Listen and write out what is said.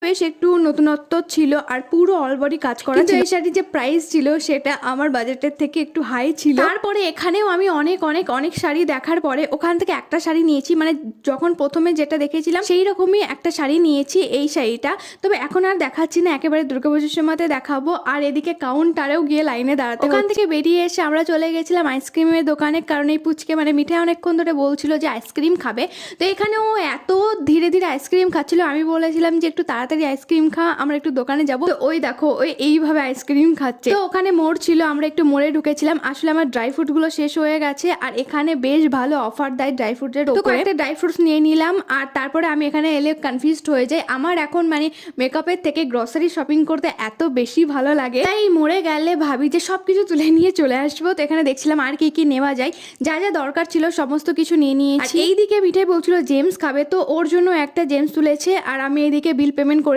বেশ একটু নতুনত্ব ছিল আর পুরো অল বডি কাজ করা ছিল। এই শাড়ির যে প্রাইস ছিল সেটা আমার বাজেটের থেকে একটু হাই ছিল। তারপরে এখানেও আমি অনেক অনেক অনেক শাড়ি দেখার পরে ওখান থেকে একটা শাড়ি নিয়েছি, মানে যখন প্রথমে যেটা দেখেছিলাম সেই রকমই একটা শাড়ি নিয়েছি, এই শাড়িটা। তবে এখন আর দেখাচ্ছি না, একেবারে দুর্গাপুজোর সময়তে দেখাবো। আর এদিকে কাউন্টারেও গিয়ে লাইনে দাঁড়াতে, ওখান থেকে বেরিয়ে এসে আমরা চলে গেছিলাম আইসক্রিমের দোকানে, কারণ এই পুচকে মানে মিঠাই অনেকক্ষণ ধরে বলছিল যে আইসক্রিম খাবে। তো এখানে ও এত ধীরে ধীরে আইসক্রিম খাচ্ছিল, আমি বলেছিলাম যে একটু তাড়াতাড়ি আইসক্রিম খা, আমরা একটু দোকানে যাবো। তো ওই দেখো ওই এইভাবে আইসক্রিম খাচ্ছে। তো ওখানে মোড় ছিল, আমরা একটু মোড়ে ঢুকেছিলাম। আসলে আমার ড্রাই ফ্রুট গুলো শেষ হয়ে গেছে আর এখানে বেশ ভালো অফার দেয় ড্রাই ফ্রুটের। তো কয়েকটা ড্রাই ফ্রুটস নিয়ে নিলাম আর তারপরে আমি এখানে এলে কনফিউজড হয়ে যাই। আমার এখন মানে মেকআপের থেকে গ্রসারি শপিং করতে এত বেশি ভালো লাগে, তাই মোড়ে গেলে ভাবি যে সবকিছু তুলে নিয়ে চলে আসবো। তো এখানে দেখছিলাম আর কি কি নেওয়া যায়, যা যা দরকার ছিল সমস্ত কিছু নিয়ে নিয়েছি। এইদিকে মিঠাই বলছিল জেমস খাবে, তো ওর জন্য একটা জেমস তুলেছে আর আমি এইদিকে বিল পেমেন্ট